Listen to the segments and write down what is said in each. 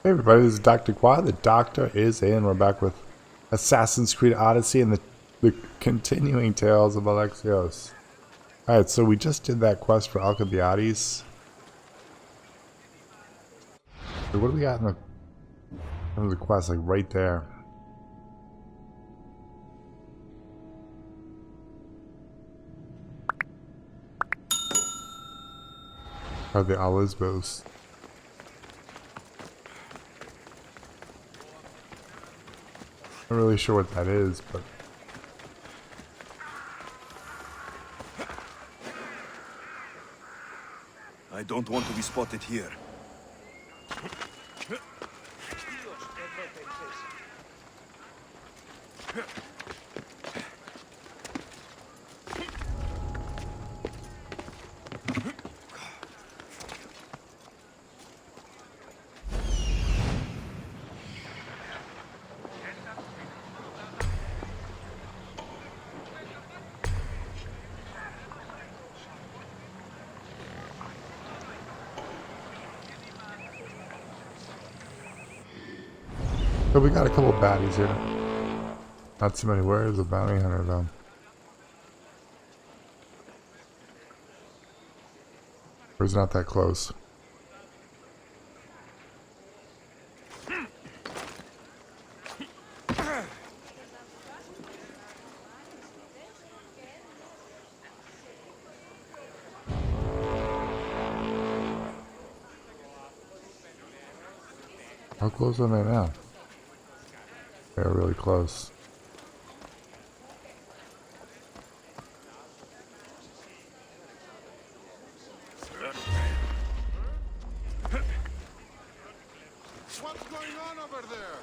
Hey everybody, this is Dr. Quad. The Doctor is in. We're back with Assassin's Creed Odyssey and the continuing tales of Alexios. Alright, so we just did that quest for Alkibiades. So what do we got in the quest? Like right there. Are the Alexios? Not really sure what that is, but I don't want to be spotted here. we got a couple baddies here. Not too many. Where is the bounty hunter though? Or is it not that close? How close are they now? They're really close. What's going on over there?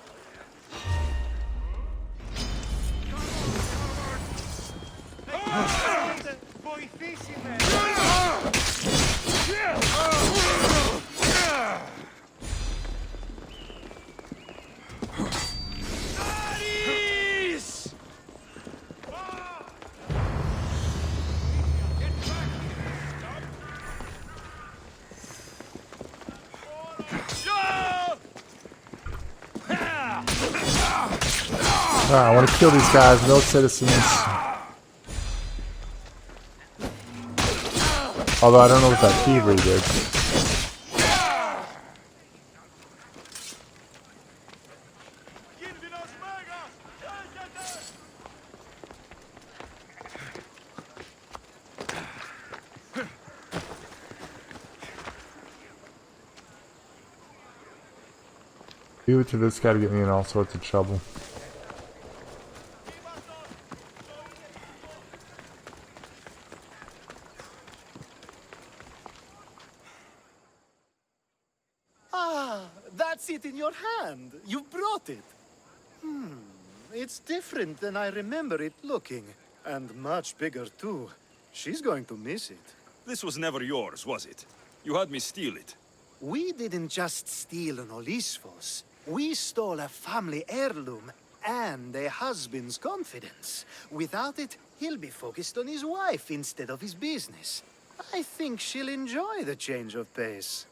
I want to kill these guys, no citizens. Although I don't know what that thievery did. Leave it to this guy to get me in all sorts of trouble. That's it in your hand. You brought it. It's different than I remember it looking. And much bigger, too. She's going to miss it. This was never yours, was it? You had me steal it. We didn't just steal an Olympos. We stole a family heirloom and a husband's confidence. Without it, he'll be focused on his wife instead of his business. I think she'll enjoy the change of pace.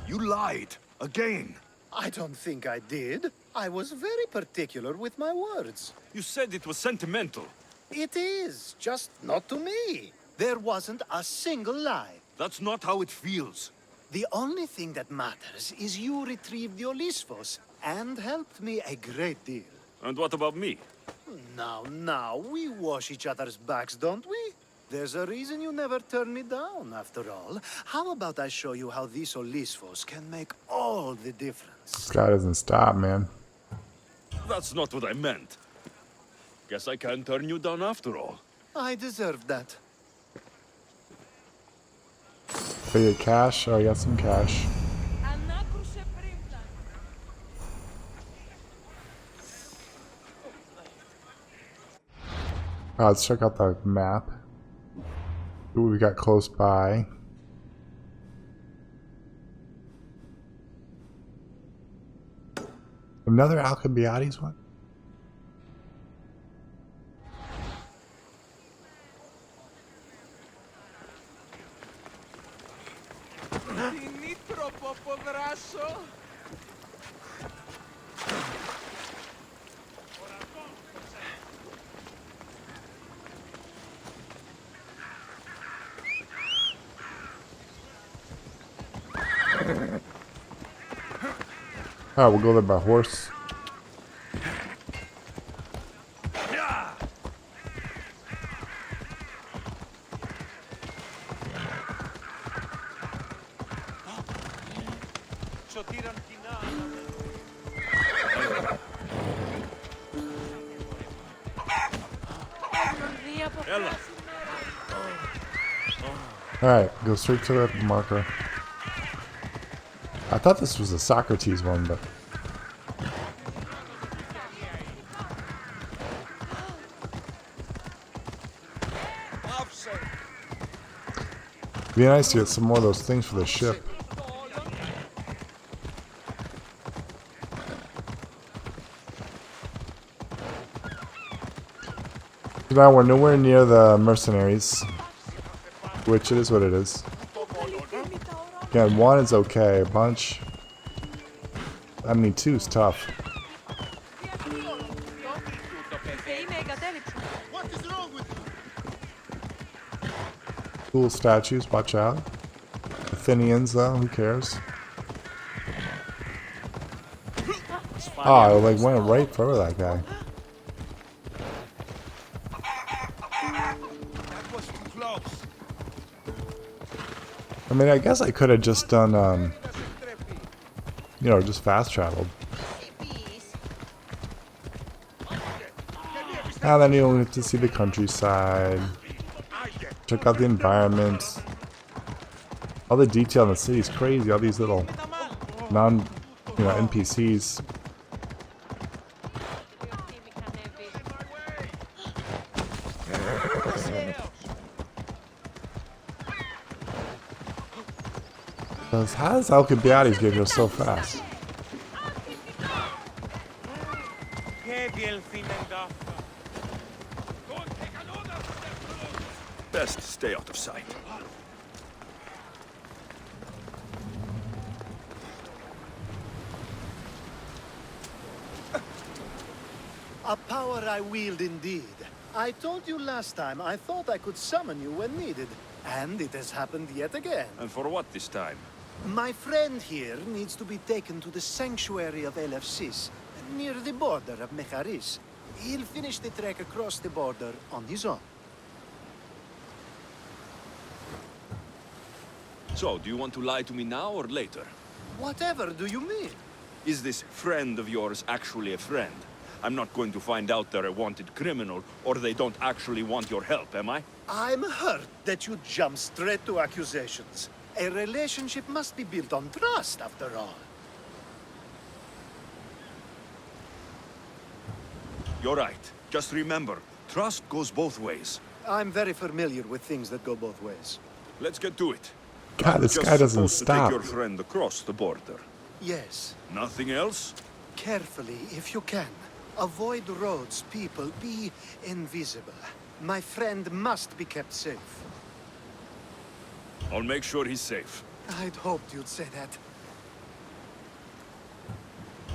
You lied. Again. I don't think I did. I was very particular with my words. You said it was sentimental. It is, just not to me. There wasn't a single lie. That's not how it feels. The only thing that matters is you retrieved the Olympos and helped me a great deal. And what about me? Now, we wash each other's backs, don't we? There's a reason you never turn me down, after all. How about I show you how these Olympos can make all the difference? This guy doesn't stop, man. That's not what I meant. Guess I can't turn you down after all. I deserve that. Pay it cash? Oh, I got some cash. Let's check out the map. See what we got close by. Another Alkibiades one? Alright, we'll go there by horse. Alright, go straight to the marker. I thought this was a Socrates one, but... It'd be nice to get some more of those things for the ship. Now we're nowhere near the mercenaries, which it is what it is. Again, one is okay, a bunch... I mean, two is tough. What is wrong with you? Cool statues, watch out. Athenians, though, who cares? Oh, I like went right for that guy. I mean, I guess I could have just done, you know, just fast traveled. And then you'll get to see the countryside, check out the environment. All the detail in the city is crazy. All these little NPCs. How does Alkibiades get here so fast? Best stay out of sight. A power I wield indeed. I told you last time I thought I could summon you when needed. And it has happened yet again. And for what this time? My friend here needs to be taken to the sanctuary of Alexios, near the border of Mecharis. He'll finish the trek across the border on his own. So, do you want to lie to me now or later? Whatever do you mean? Is this friend of yours actually a friend? I'm not going to find out they're a wanted criminal, or they don't actually want your help, am I? I'm hurt that you jump straight to accusations. A relationship must be built on trust, after all. You're right. Just remember, trust goes both ways. I'm very familiar with things that go both ways. Let's get to it. God, this Just guy doesn't supposed to stop. take your friend across the border. Yes. Nothing else? Carefully, if you can. Avoid roads, people. Be invisible. My friend must be kept safe. I'll make sure he's safe. I'd hoped you'd say that.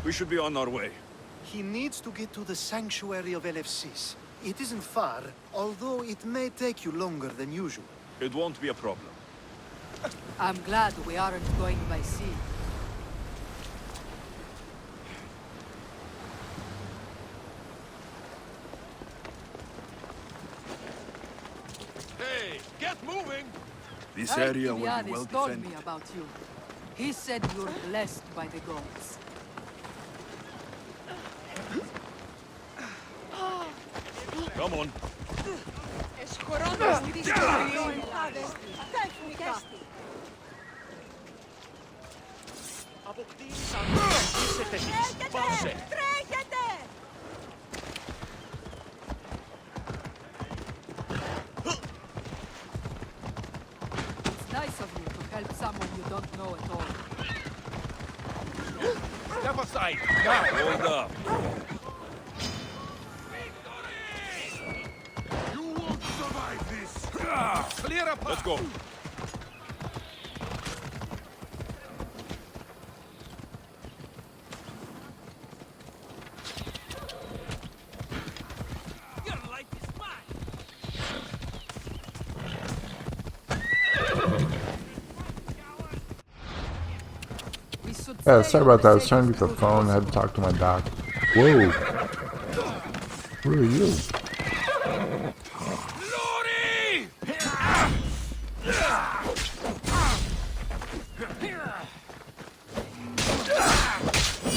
We should be on our way. He needs to get to the sanctuary of Alexios. It isn't far, although it may take you longer than usual. It won't be a problem. I'm glad we aren't going by sea. Hey, get moving! This area will be Alkibiades well told defended. me about you. He said you're blessed by the gods. Come on. It's nice of you to help someone you don't know at all. Step aside, now! Hold up. You won't survive this! Clear a path! Let's go. Yeah, sorry about that. I was trying to get the phone. I had to talk to my doc. Whoa. Who are you?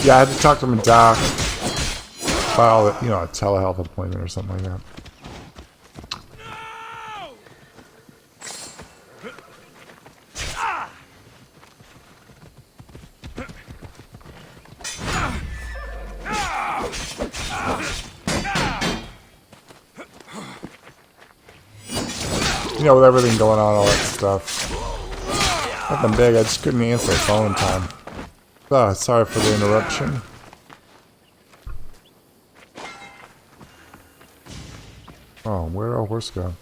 Yeah, I had to talk to my doc. File, a telehealth appointment or something like that. With everything going on, all that stuff. Nothing big, I just couldn't answer the phone in time. Oh, sorry for the interruption. Oh, where'd our horse go?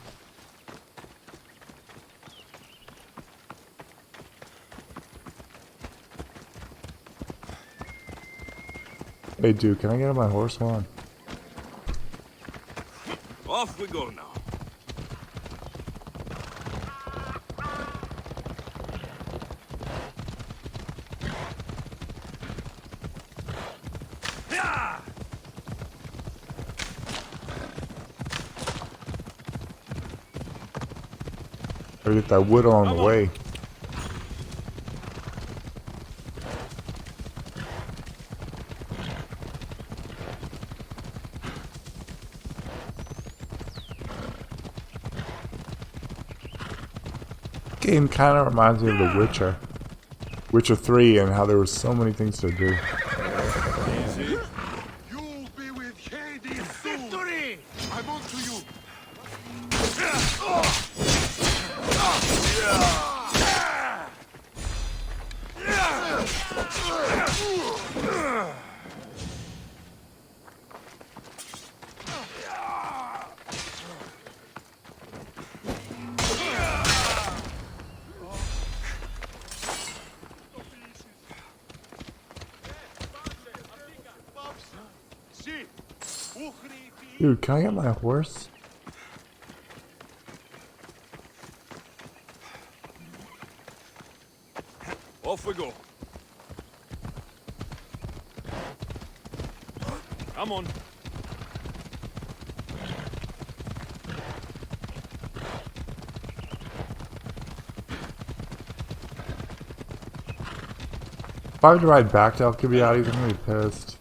Hey, dude, can I get on my horse one? Off we go now. Gotta get that wood on the way. Game kind of reminds me of The Witcher. Witcher 3 and how there were so many things to do. You'll be with Hades soon. Victory! I'm on to you. Dude, can I get my horse? Off we go. Come on. If I were to ride back to Alkibiades, I'm gonna be pissed.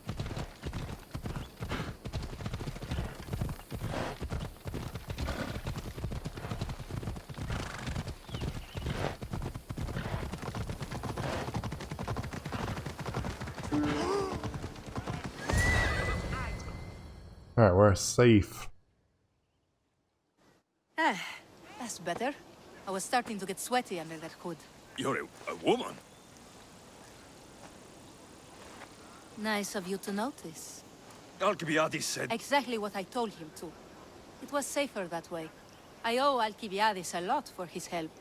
Alright, we're safe. That's better. I was starting to get sweaty under that hood. You're a woman. Nice of you to notice. Alkibiades said... Exactly what I told him to. It was safer that way. I owe Alkibiades a lot for his help,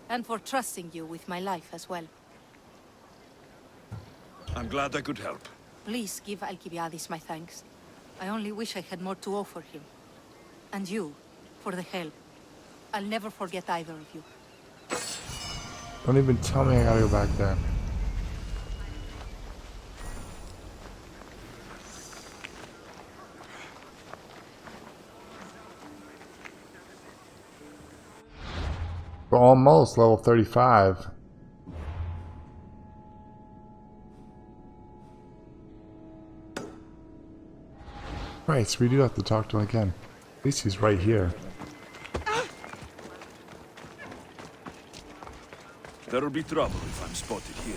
and for trusting you with my life as well. I'm glad I could help. Please give Alkibiades my thanks. I only wish I had more to offer him. And you, for the help. I'll never forget either of you. Don't even tell me I gotta go back there. We're almost level 35. Right, so we do have to talk to him again. At least he's right here. There'll be trouble if I'm spotted here.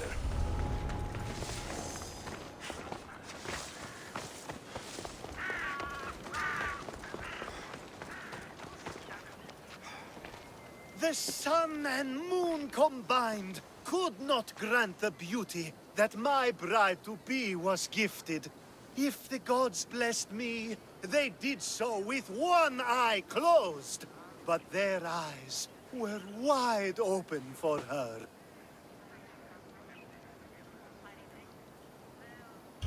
The sun and moon combined could not grant the beauty that my bride-to-be was gifted. If the gods blessed me, they did so with one eye closed. But their eyes were wide open for her.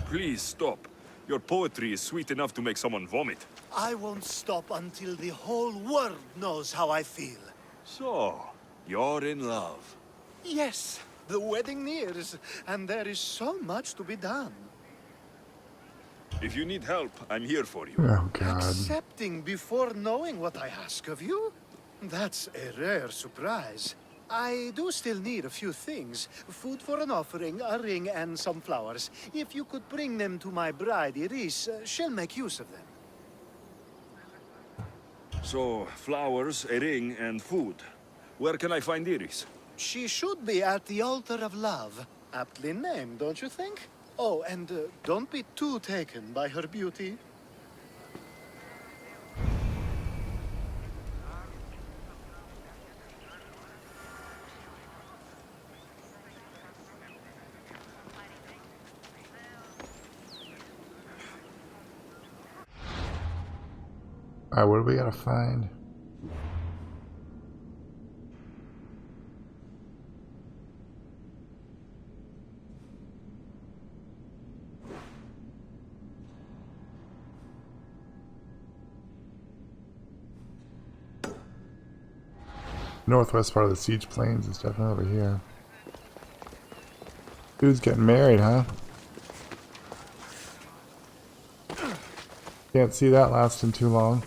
Please stop. Your poetry is sweet enough to make someone vomit. I won't stop until the whole world knows how I feel. So, you're in love. Yes, The wedding nears, and there is so much to be done. If you need help, I'm here for you. Oh God. Accepting before knowing what I ask of you? That's a rare surprise. I do still need a few things. Food for an offering, a ring, and some flowers. If you could bring them to my bride, Iris, she'll make use of them. So, flowers, a ring, and food. Where can I find Iris? She should be at the altar of love. Aptly named, don't you think? Oh, and don't be too taken by her beauty. Alright, what do we gotta find? Northwest part of the siege plains is definitely over here. Dude's getting married, huh? Can't see that lasting too long.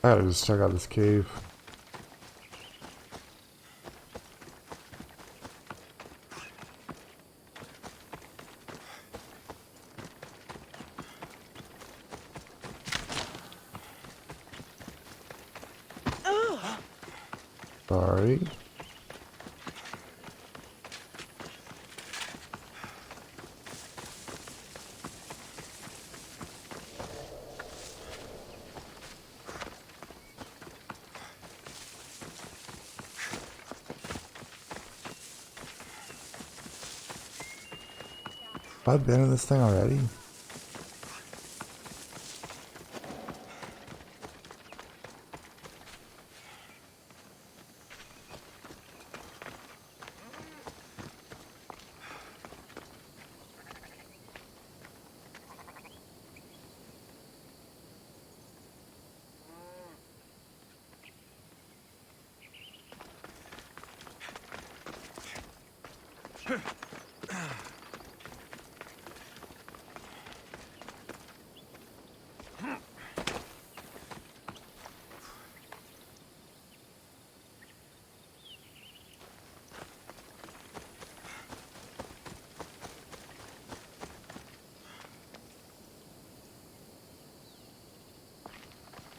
I gotta just check out this cave. Sorry. I've been in this thing already.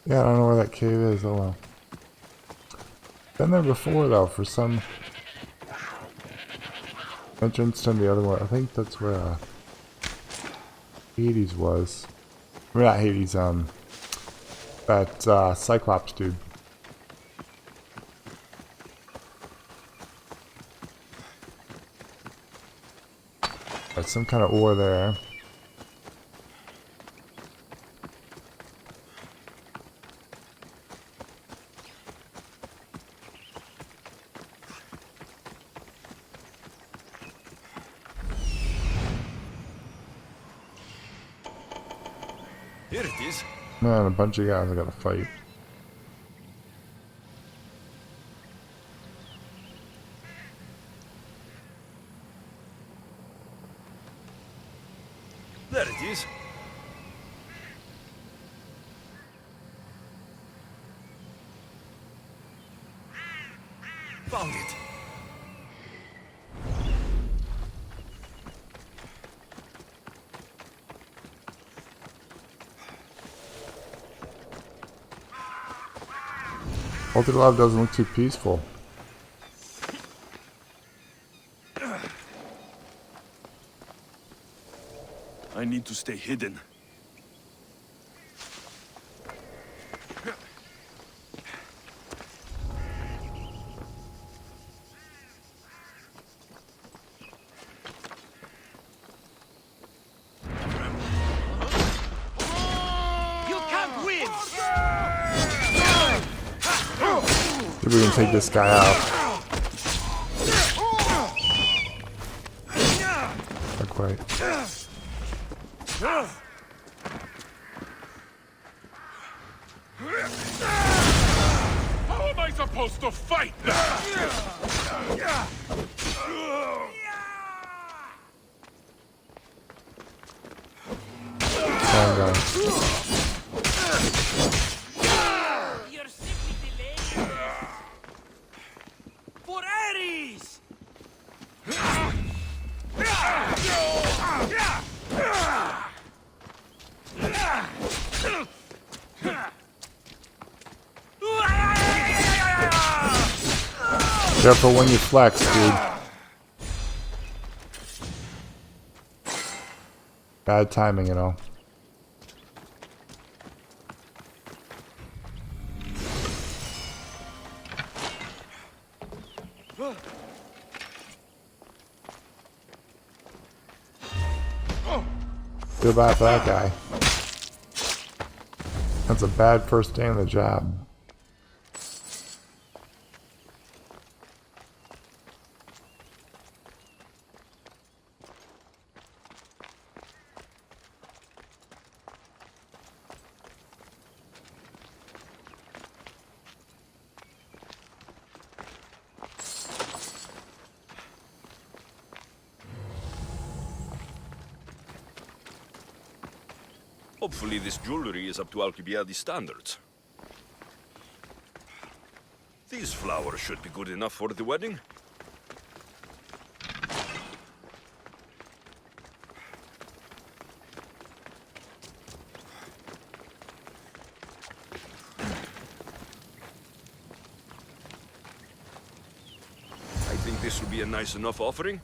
Yeah, I don't know where that cave is. Oh well. Been there before though, for some entrance to the other one. I think that's where Hades was. I mean, not Hades, that Cyclops dude. There's some kind of ore there. Here it is. Man, a bunch of guys I gotta fight. There it is. Found it. Altered Love doesn't look too peaceful. I need to stay hidden. Maybe we can take this guy out. right. How am I supposed to fight that? Oh, God. You're simply delaying. For Ares! Careful when you flex, dude. Bad timing, you know. Feel bad for that guy. That's a bad first day on the job. Hopefully this jewelry is up to Alkibiades standards. These flowers should be good enough for the wedding. I think this will be a nice enough offering.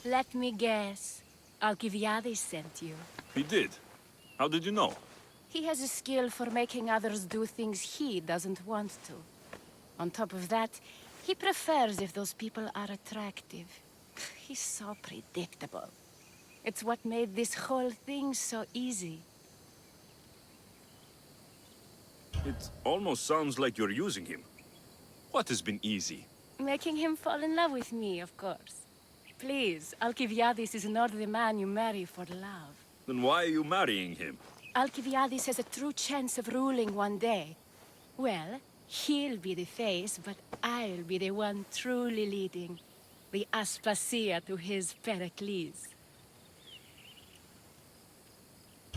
Let me guess. Alkibiades sent you. He did. How did you know? He has a skill for making others do things he doesn't want to. On top of that, he prefers if those people are attractive. He's so predictable. It's what made this whole thing so easy. It almost sounds like you're using him. What has been easy? Making him fall in love with me, of course. Please, Alkibiades is not the man you marry for love. Then why are you marrying him? Alkibiades has a true chance of ruling one day. Well, he'll be the face, but I'll be the one truly leading. The Aspasia to his Pericles.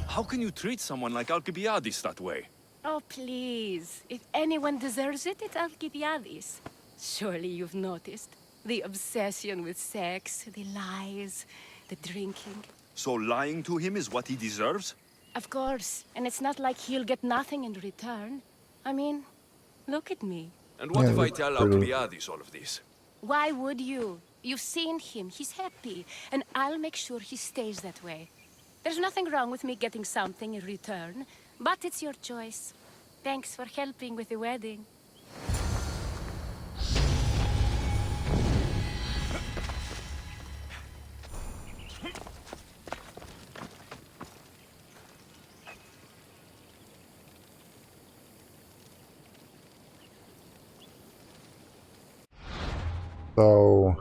How can you treat someone like Alkibiades that way? Oh, please. If anyone deserves it, it's Alkibiades. Surely you've noticed. The obsession with sex, the lies, the drinking. So lying to him is what he deserves? Of course. And it's not like he'll get nothing in return. I mean, look at me. And what Yeah, if I look tell pretty. Alkibiades all of this? Why would you? You've seen him. He's happy. And I'll make sure he stays that way. There's nothing wrong with me getting something in return, but it's your choice. Thanks for helping with the wedding. So,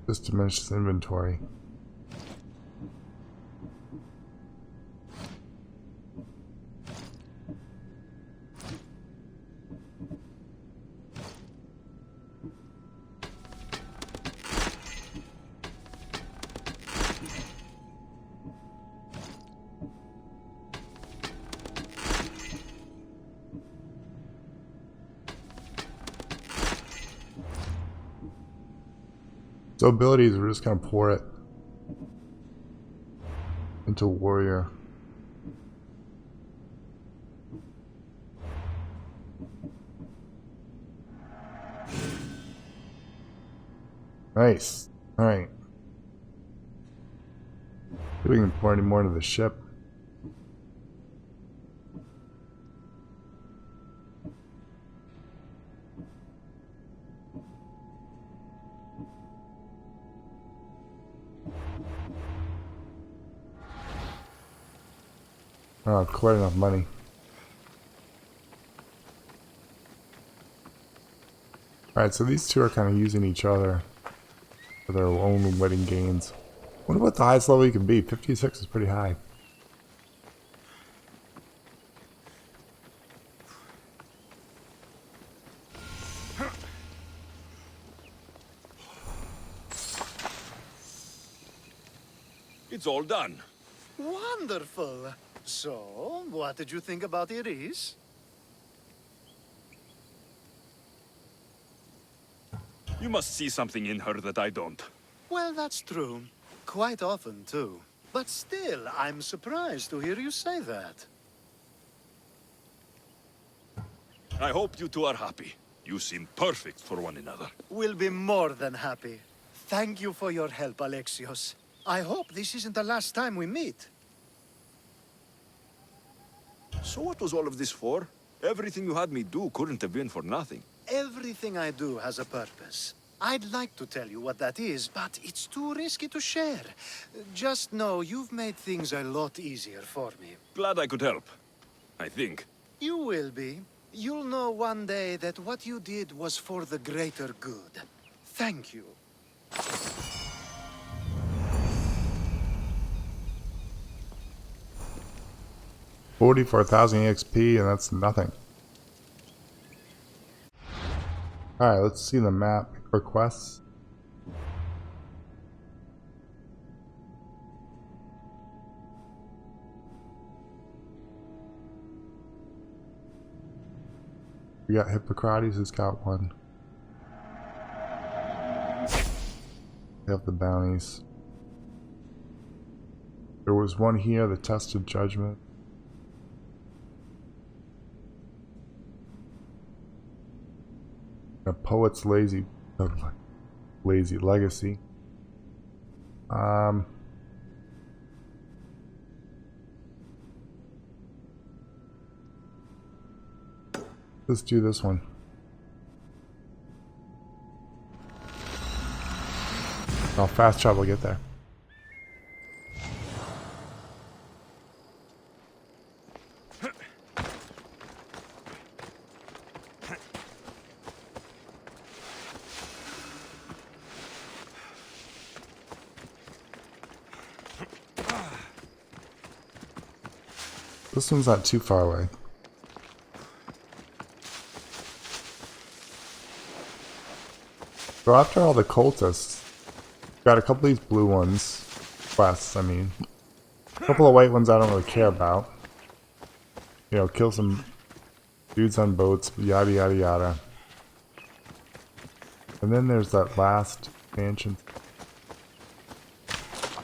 just diminishes inventory. So abilities, we're just gonna pour it into warrior. Nice. Alright. See if we can pour any more into the ship. Oh, quite enough money. Alright, so these two are kind of using each other for their own wedding gains. Wonder what the highest level you can be. 56 is pretty high. It's all done. Wonderful. So, what did you think about Iris? You must see something in her that I don't. Well, that's true. Quite often, too. But still, I'm surprised to hear you say that. I hope you two are happy. You seem perfect for one another. We'll be more than happy. Thank you for your help, Alexios. I hope this isn't the last time we meet. So what was all of this for? Everything you had me do couldn't have been for nothing. Everything I do has a purpose. I'd like to tell you what that is, but it's too risky to share. Just know you've made things a lot easier for me. Glad I could help. I think. You will be. You'll know one day that what you did was for the greater good. Thank you. 44,000 EXP, and that's nothing. Alright, let's see the map requests. We got Hippocrates who's got one. We have the bounties. There was one here, the test of judgment. A poet's lazy legacy. Let's do this one. I'll fast travel to get there. This one's not too far away. So after all the cultists, got a couple of these blue ones, quests, I mean. A couple of white ones I don't really care about. You know, kill some dudes on boats, yada yada yada. And then there's that last mansion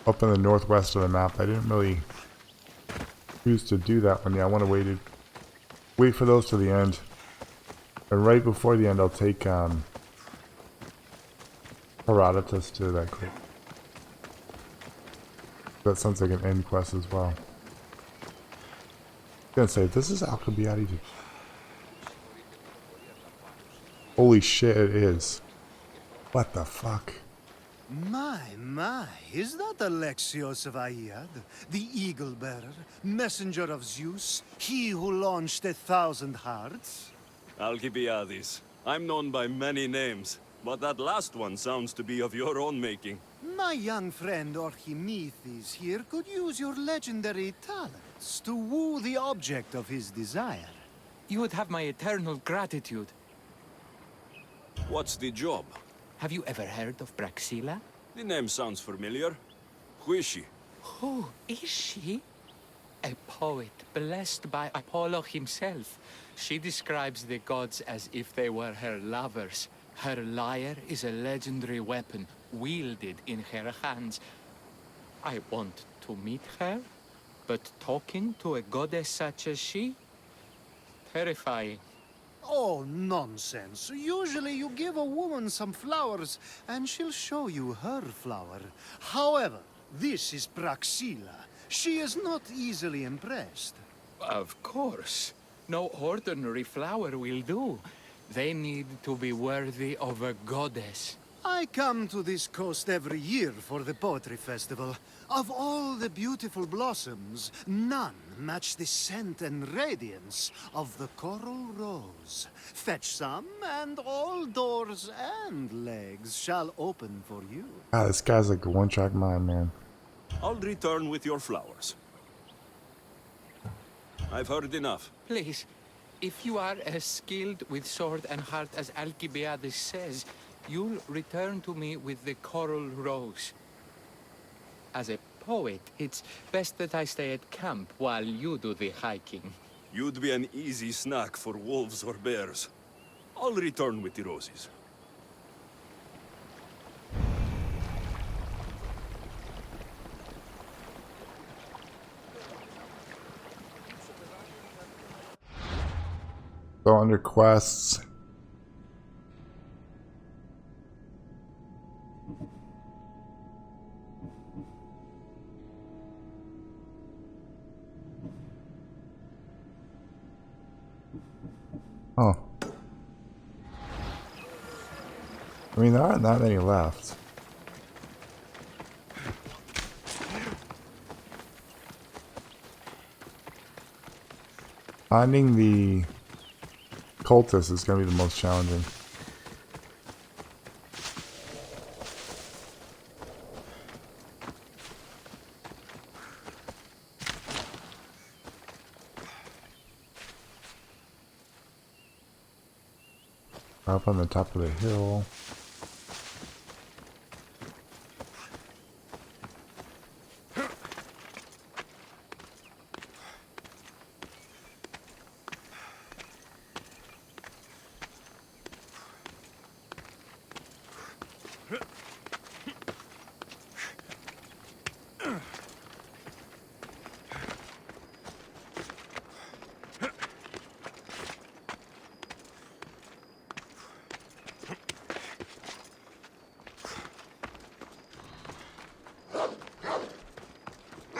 up in the northwest of the map. I didn't really choose to do that one. Yeah, I want to wait for those to the end. And right before the end I'll take Herodotus to that group. That sounds like an end quest as well. I'm gonna say, this is Alkibiades. Holy shit, it is. What the fuck? My, is that Alexios of Aiad, the Eagle-Bearer, messenger of Zeus, he who launched 1,000 hearts? Alkibiades. I'm known by many names, but that last one sounds to be of your own making. My young friend Archimedes here could use your legendary talents to woo the object of his desire. You would have my eternal gratitude. What's the job? Have you ever heard of Praxilla? The name sounds familiar. Who is she? Who is she? A poet blessed by Apollo himself. She describes the gods as if they were her lovers. Her lyre is a legendary weapon, wielded in her hands. I want to meet her, but talking to a goddess such as she? Terrifying. Oh, nonsense. Usually you give a woman some flowers, and she'll show you her flower. However, this is Praxilla. She is not easily impressed. Of course. No ordinary flower will do. They need to be worthy of a goddess. I come to this coast every year for the poetry festival. Of all the beautiful blossoms, none match the scent and radiance of the coral rose. Fetch some, and all doors and legs shall open for you. Ah, this guy's like a one-track mind, man. I'll return with your flowers. I've heard enough. Please, if you are as skilled with sword and heart as Alkibiades says, you'll return to me with the coral rose. As a poet, it's best that I stay at camp while you do the hiking. You'd be an easy snack for wolves or bears. I'll return with the roses. So under quests. Oh. I mean, there aren't that many left. Finding the cultist is going to be the most challenging. Up on the top of the hill.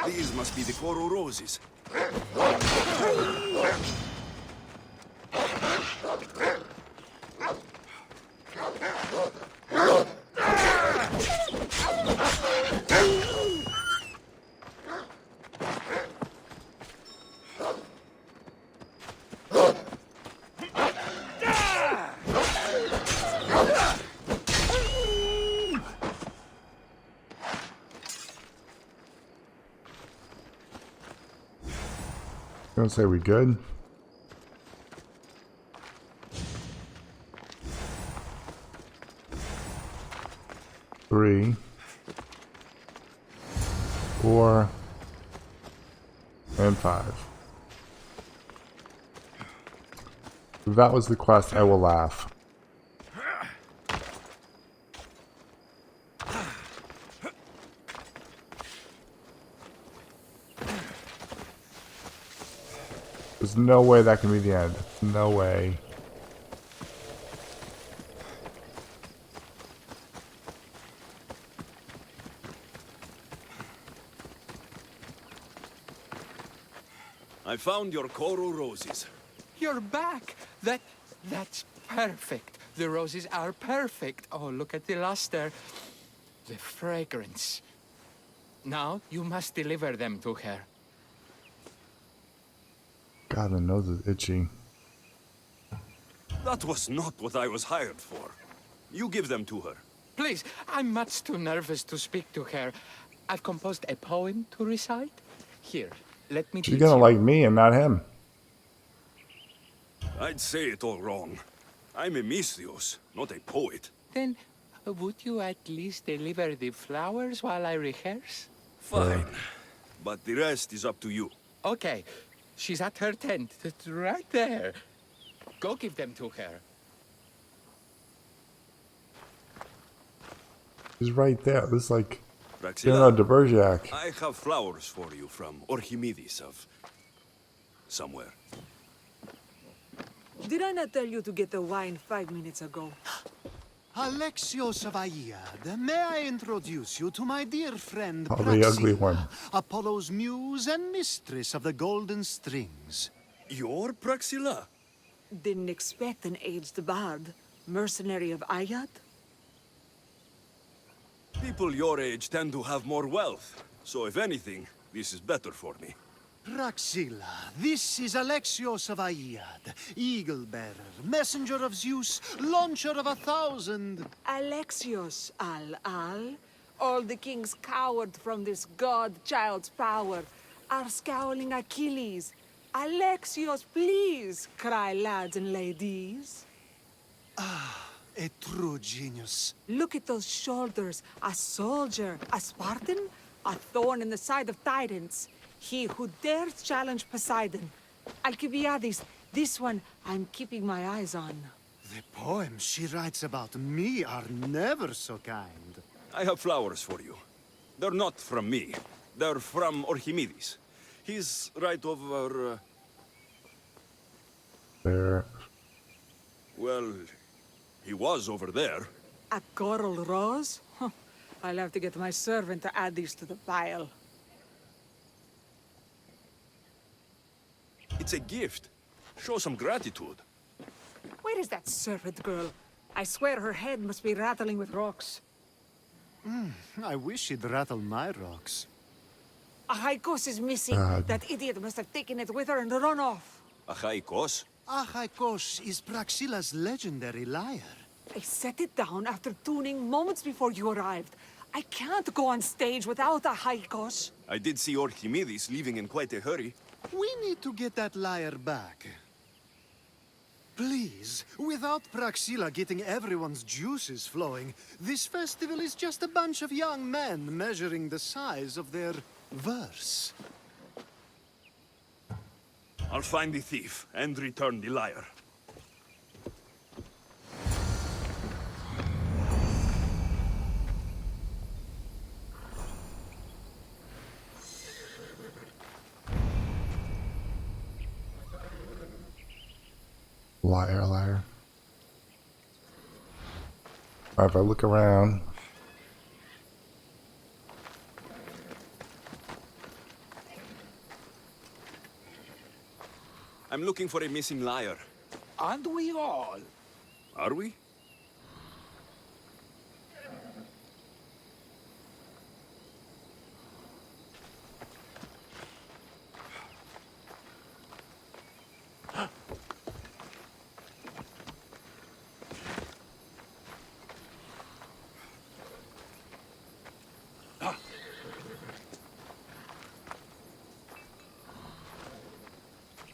These must be the coral roses. Gonna say we good? Three, 4, and 5. If that was the quest, I will laugh. There's no way that can be the end. No way. I found your coral roses. You're back! That's perfect. The roses are perfect. Oh, look at the luster. The fragrance. Now you must deliver them to her. God, the nose is itchy. That was not what I was hired for. You give them to her. Please, I'm much too nervous to speak to her. I've composed a poem to recite. Here, let me She's teach gonna you. like me and not him. I'd say it all wrong. I'm a Alexios, not a poet. Then, would you at least deliver the flowers while I rehearse? Fine. But the rest is up to you. Okay. She's at her tent. It's right there. Go give them to her. He's right there. This is like, you know, Praxila, de Bergerac. I have flowers for you from Archimedes of somewhere. Did I not tell you to get the wine 5 minutes ago? Alexios of Aiad, may I introduce you to my dear friend Oh, the ugly one. Apollo's muse and mistress of the golden strings. You're Praxila? Didn't expect an aged bard. Mercenary of Ayat? People your age tend to have more wealth. So if anything, this is better for me. Praxilla, this is Alexios of Aiad, Eagle-bearer, messenger of Zeus, launcher of 1,000. Alexios, Al. All the kings cowered from this god-child's power. Are scowling Achilles. Alexios, please, cry lads and ladies. A true genius. Look at those shoulders. A soldier, a Spartan, a thorn in the side of titans. He who dares challenge Poseidon. Alkibiades, this one I'm keeping my eyes on. The poems she writes about me are never so kind. I have flowers for you. They're not from me. They're from Archimedes. He's right over... There. well, he was over there. A coral rose? Huh. I'll have to get my servant to add these to the pile. It's a gift. Show some gratitude. Where is that servant girl? I swear her head must be rattling with rocks. I wish she'd rattle my rocks. Achaikos is missing. That idiot must have taken it with her and run off. Achaikos? Achaikos is Praxilla's legendary lyre. I set it down after tuning moments before you arrived. I can't go on stage without Achaikos. I did see Archimedes leaving in quite a hurry. We need to get that lyre back. Please, without Praxilla getting everyone's juices flowing, this festival is just a bunch of young men measuring the size of their verse. I'll find the thief and return the lyre. Liar, liar. Alright, if I look around. I'm looking for a missing lyre. Aren't we all? Are we?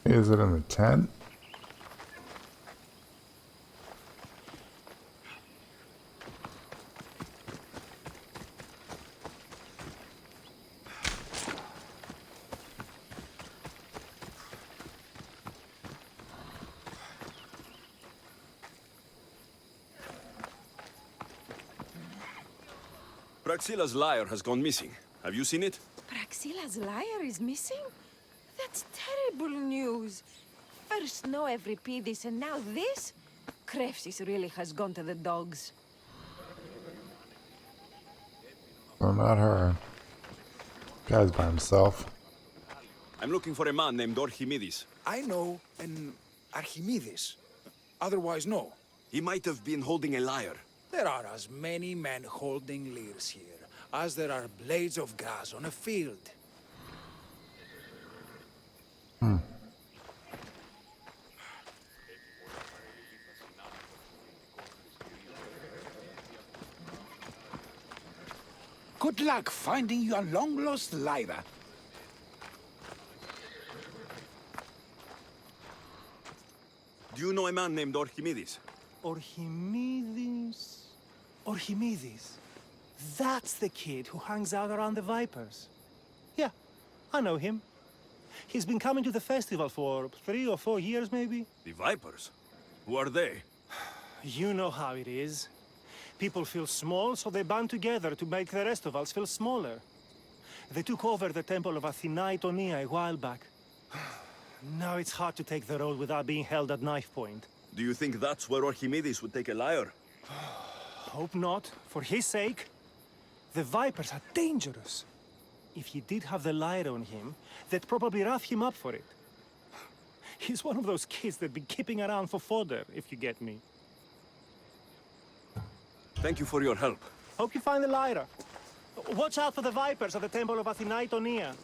Is it in the tent? Praxilla's lyre has gone missing. Have you seen it? Praxilla's lyre is missing? That's terrible news. First no Euripides and now this? Krefsis really has gone to the dogs. Well, not her. Guy's by himself. I'm looking for a man named Archimedes. I know an Archimedes. Otherwise, no. He might have been holding a lyre. There are as many men holding lyres here as there are blades of grass on a field. Good luck finding your long-lost lyre. Do you know a man named Archimedes? Archimedes? Archimedes. That's the kid who hangs out around the Vipers. Yeah, I know him. He's been coming to the festival for 3 or 4 years, maybe. The Vipers? Who are they? You know how it is. People feel small, so they band together to make the rest of us feel smaller. They took over the temple of Athena Itonia a while back. Now it's hard to take the road without being held at knife point. Do you think that's where Archimedes would take a lyre? Hope not. For his sake. The Vipers are dangerous. If he did have the lyre on him, they'd probably rough him up for it. He's one of those kids that'd be keeping around for fodder, if you get me. Thank you for your help. Hope you find the lyre. Watch out for the vipers at the temple of Athena Itonia.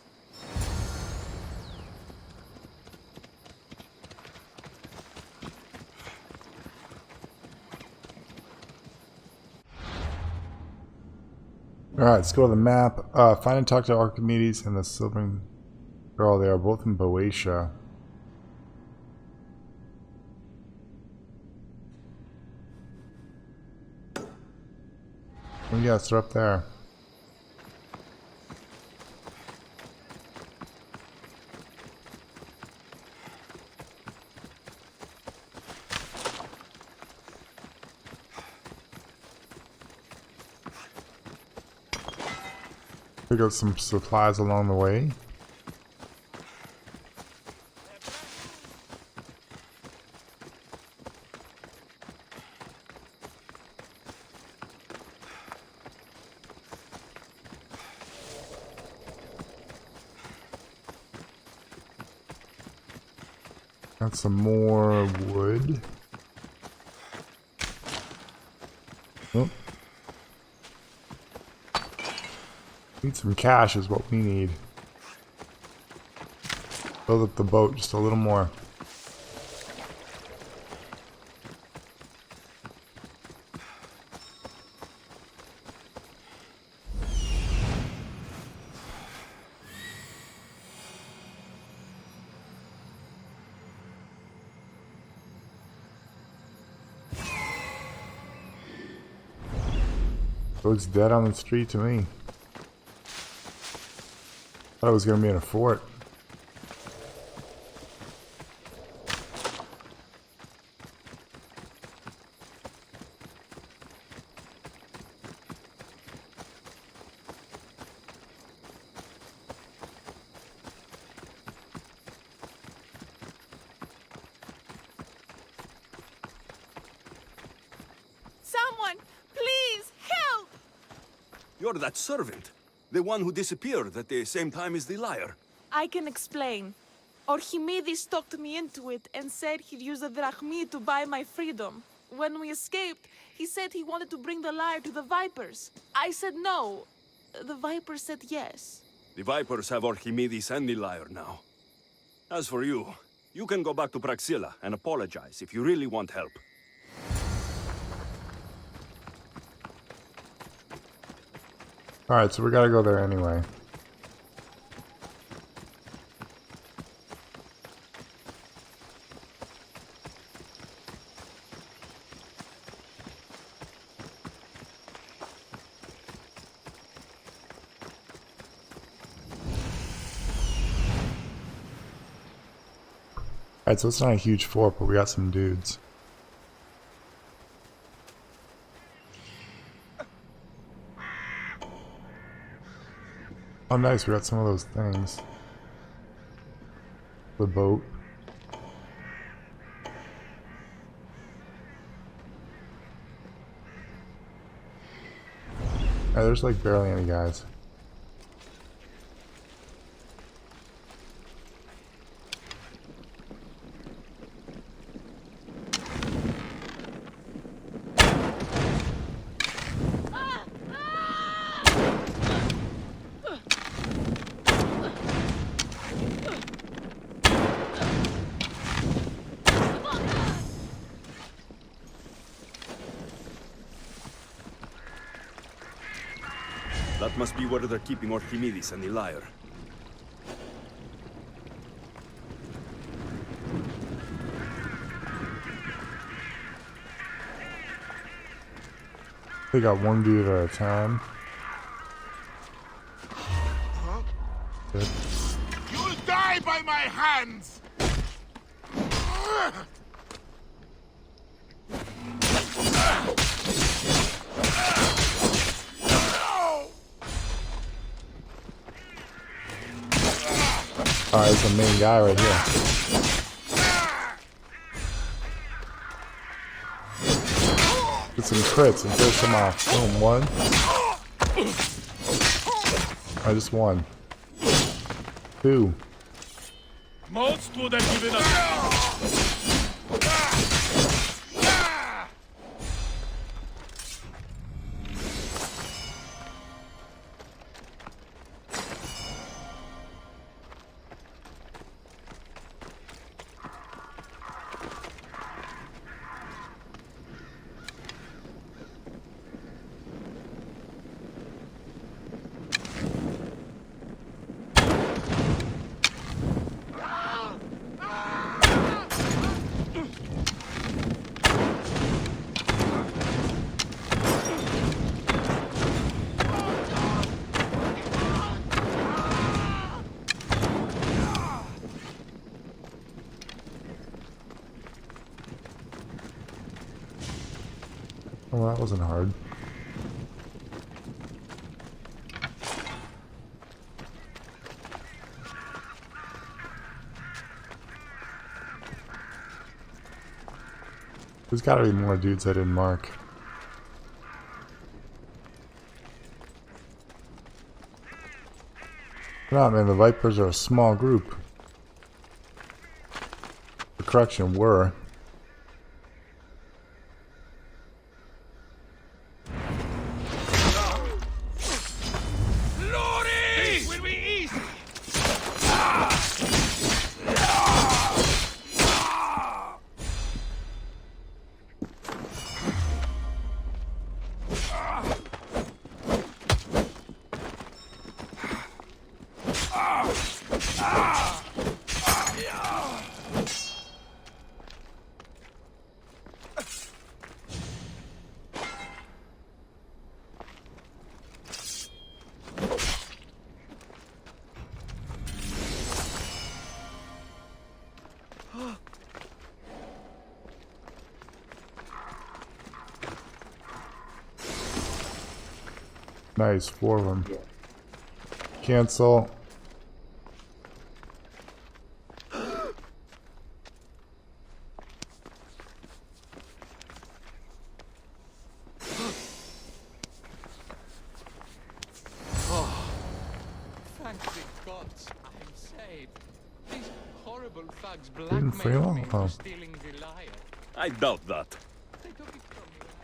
Alright, let's go to the map. Find and talk to Archimedes and the Silvern Girl. They are both in Boeotia. Oh yes, they're up there. Pick up some supplies along the way. Got some more wood. Oh. Need some cash is what we need. Build up the boat just a little more. Looks dead on the street to me. Thought it was gonna be in a fort. Someone, please, help! You're that servant. The one who disappeared at the same time as the lyre. I can explain. Archimedes talked me into it and said he'd use a drachmi to buy my freedom. When we escaped, he said he wanted to bring the lyre to the Vipers. I said no. The Vipers said yes. The Vipers have Archimedes and the lyre now. As for you, you can go back to Praxilla and apologize if you really want help. Alright, so we gotta go there anyway. Alright, so it's not a huge fort, but we got some dudes. Oh nice, we got some of those things. The boat. There's like barely any guys. That must be where they're keeping Archimedes and the lyre. They got one dude at a time. Good. You'll die by my hands! Alright, that's the main guy right here. Get some crits and finish him off. Boom, one. I just won. Two. Most would have given us. that wasn't hard. There's gotta be more dudes I didn't mark. No, man, the Vipers are a small group. The correction, were. Nice, 4 of them. Cancel. Thank the gods, I'm saved. These horrible thugs Didn't blackmailed me fail? Oh. into stealing the lyre. I doubt that. They took it from me when I...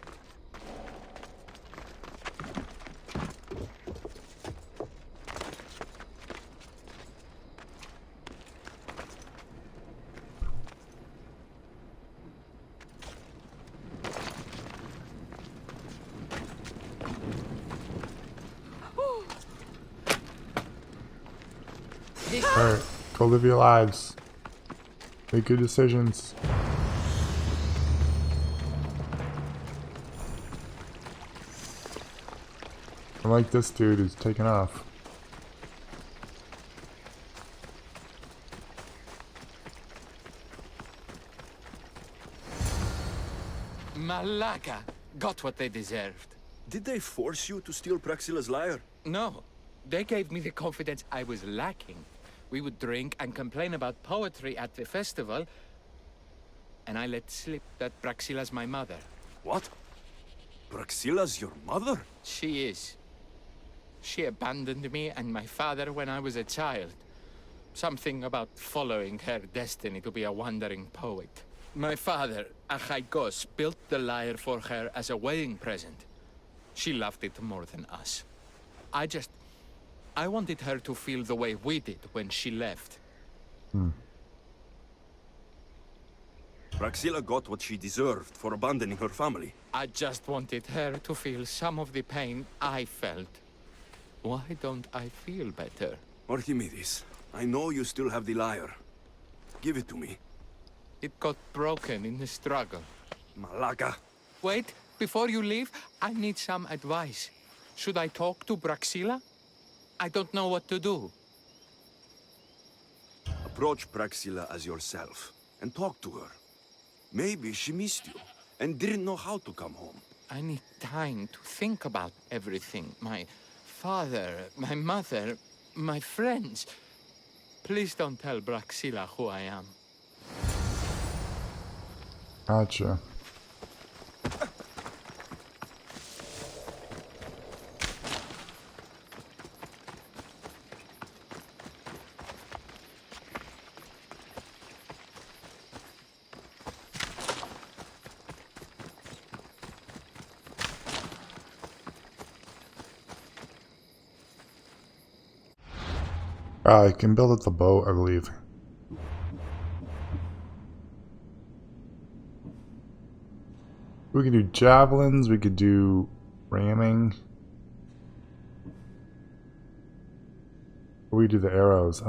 Alright, go live your lives. Make good decisions. I like this dude who's taking off. Malaka got what they deserved. Did they force you to steal Praxila's lyre? No, they gave me the confidence I was lacking. We would drink and complain about poetry at the festival, and I let slip that Praxila's my mother. What? Praxila's your mother? She is. She abandoned me and my father when I was a child. Something about following her destiny to be a wandering poet. My father, Alexios, built the lyre for her as a wedding present. She loved it more than us. I wanted her to feel the way we did when she left. Praxila got what she deserved for abandoning her family. I just wanted her to feel some of the pain I felt. Why don't I feel better? Archimedes, I know you still have the lyre. Give it to me. It got broken in the struggle. Malaka. Wait, before you leave, I need some advice. Should I talk to Praxila? I don't know what to do. Approach Praxila as yourself and talk to her. Maybe she missed you and didn't know how to come home. I need time to think about everything. My father, my mother, my friends. Please don't tell Praxila who I am. Gotcha. I can build at the boat, I believe. We could do javelins, we could do ramming. Or we do the arrows.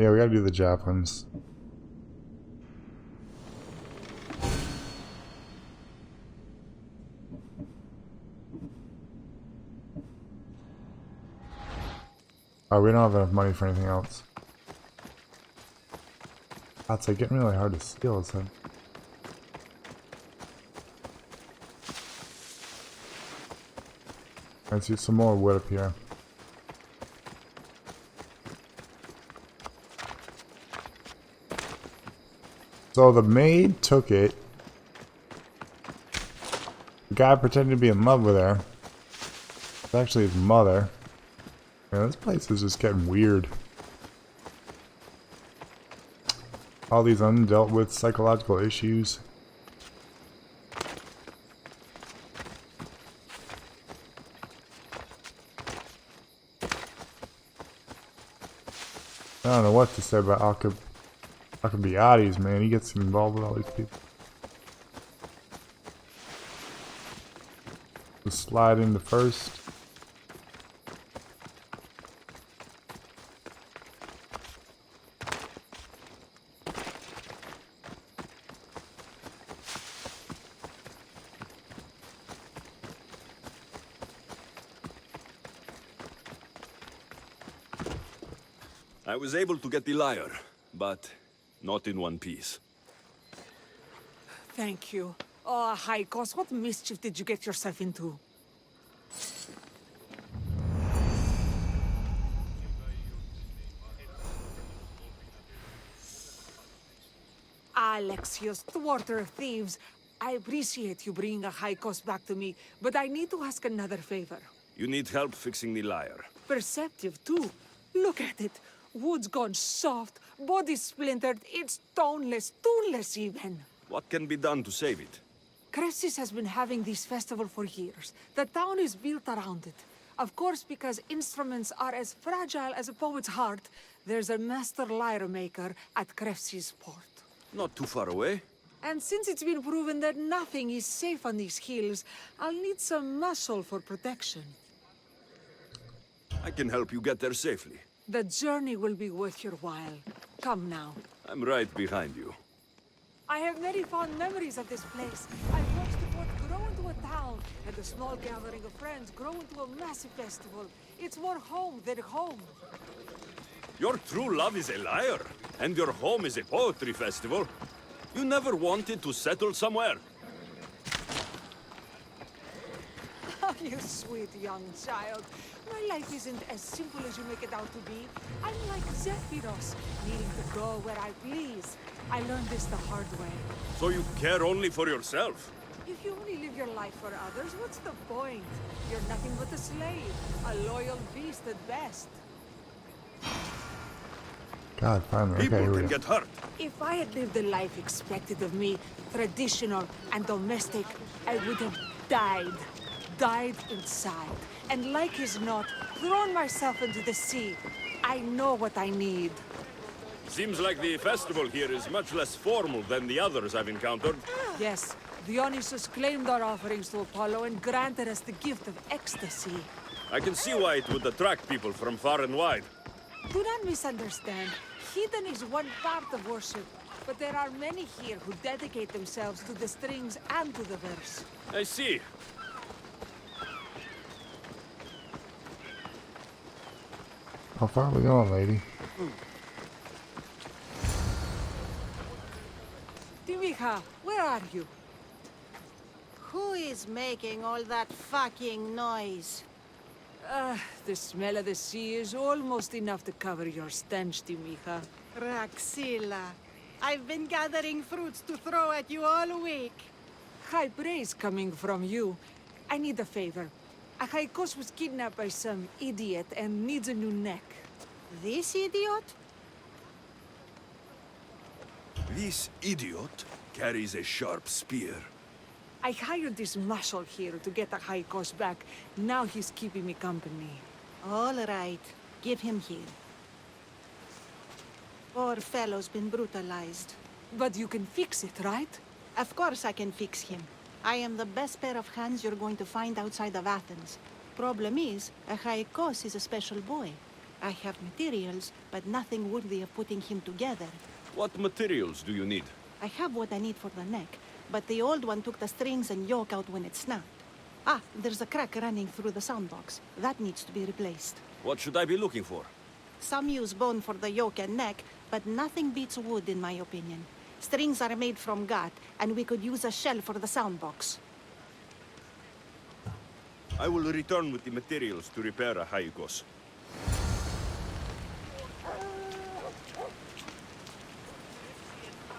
Yeah, we gotta do the javelins. Oh, we don't have enough money for anything else. It's like getting really hard to steal, isn't it? I see some more wood up here. So the maid took it. The guy pretended to be in love with her. It's actually his mother. Man, this place is just getting weird. All these undealt with psychological issues. I don't know what to say about Alkibiades, man. He gets involved with all these people. Just slide into first. I was able to get the lyre, but not in one piece. Thank you. Oh, Haikos, what mischief did you get yourself into? Alexios, thwarter of thieves. I appreciate you bringing a Haikos back to me, but I need to ask another favor. You need help fixing the lyre. Perceptive, too. Look at it. Wood's gone soft, body splintered, it's toneless, tooless even. What can be done to save it? Cressis has been having this festival for years. The town is built around it. Of course, because instruments are as fragile as a poet's heart, there's a master lyre maker at Cressis port. Not too far away. And since it's been proven that nothing is safe on these hills, I'll need some muscle for protection. I can help you get there safely. The journey will be worth your while. Come now. I'm right behind you. I have very fond memories of this place. I've watched the port grow into a town, and a small gathering of friends grow into a massive festival. It's more home than home. Your true love is a lyre, and your home is a poetry festival. You never wanted to settle somewhere. Oh, you sweet young child. My life isn't as simple as you make it out to be. I'm like Zephyros, needing to go where I please. I learned this the hard way. So you care only for yourself? If you only live your life for others, what's the point? You're nothing but a slave, a loyal beast at best. God, finally. People Okay, here we can go. get hurt. If I had lived the life expected of me, traditional and domestic, I would have died. Died inside. And like as not, thrown myself into the sea. I know what I need. Seems like the festival here is much less formal than the others I've encountered. Yes, Dionysus claimed our offerings to Apollo and granted us the gift of ecstasy. I can see why it would attract people from far and wide. Do not misunderstand. Heathen is one part of worship, but there are many here who dedicate themselves to the strings and to the verse. I see. How far are we going, lady? Timiha, where are you? Who is making all that fucking noise? The smell of the sea is almost enough to cover your stench, Timiha. Raxila, I've been gathering fruits to throw at you all week. High praise coming from you. I need a favor. Achaikos was kidnapped by some idiot and needs a new neck. This idiot? This idiot carries a sharp spear. I hired this muscle here to get Achaikos back. Now he's keeping me company. All right, give him here. Poor fellow's been brutalized. But you can fix it, right? Of course I can fix him. I am the best pair of hands you're going to find outside of Athens. Problem is, Achaikos is a special boy. I have materials, but nothing worthy of putting him together. What materials do you need? I have what I need for the neck, but the old one took the strings and yoke out when it snapped. Ah, there's a crack running through the soundbox. That needs to be replaced. What should I be looking for? Some use bone for the yoke and neck, but nothing beats wood in my opinion. Strings are made from gut, and we could use a shell for the sound box. I will return with the materials to repair a Haigos.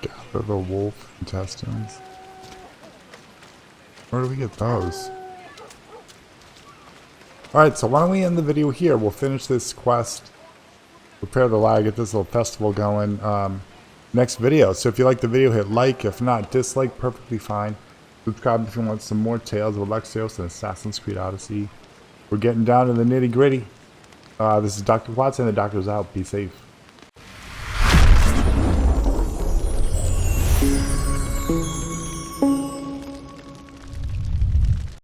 Gather the wolf intestines. Where do we get those? Alright, so why don't we end the video here? We'll finish this quest, repair the ladder, get this little festival going next video. So if you like the video, hit like. If not, dislike, perfectly fine. Subscribe if you want some more tales of Alexios and Assassin's Creed Odyssey. We're getting down to the nitty gritty. This is Dr. Quadstick, and the doctor's out. Be safe.